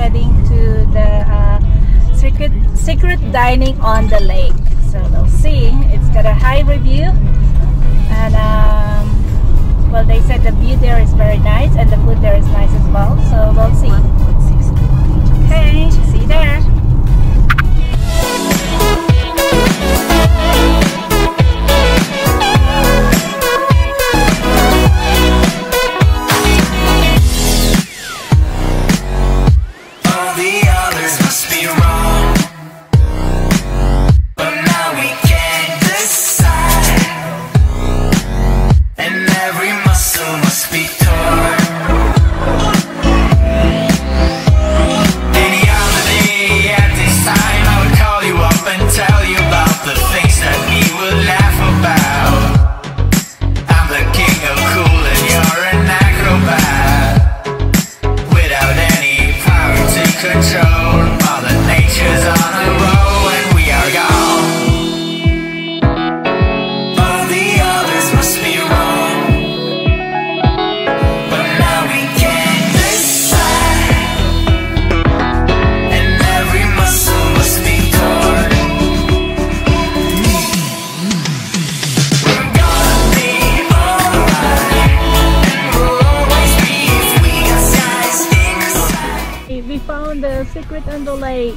heading to the secret dining on the lake. So we'll see. It's got a high review, and well, they said the view there is very nice and the food there is nice as well. So we'll see. Okay, see you there. Secret on the lake.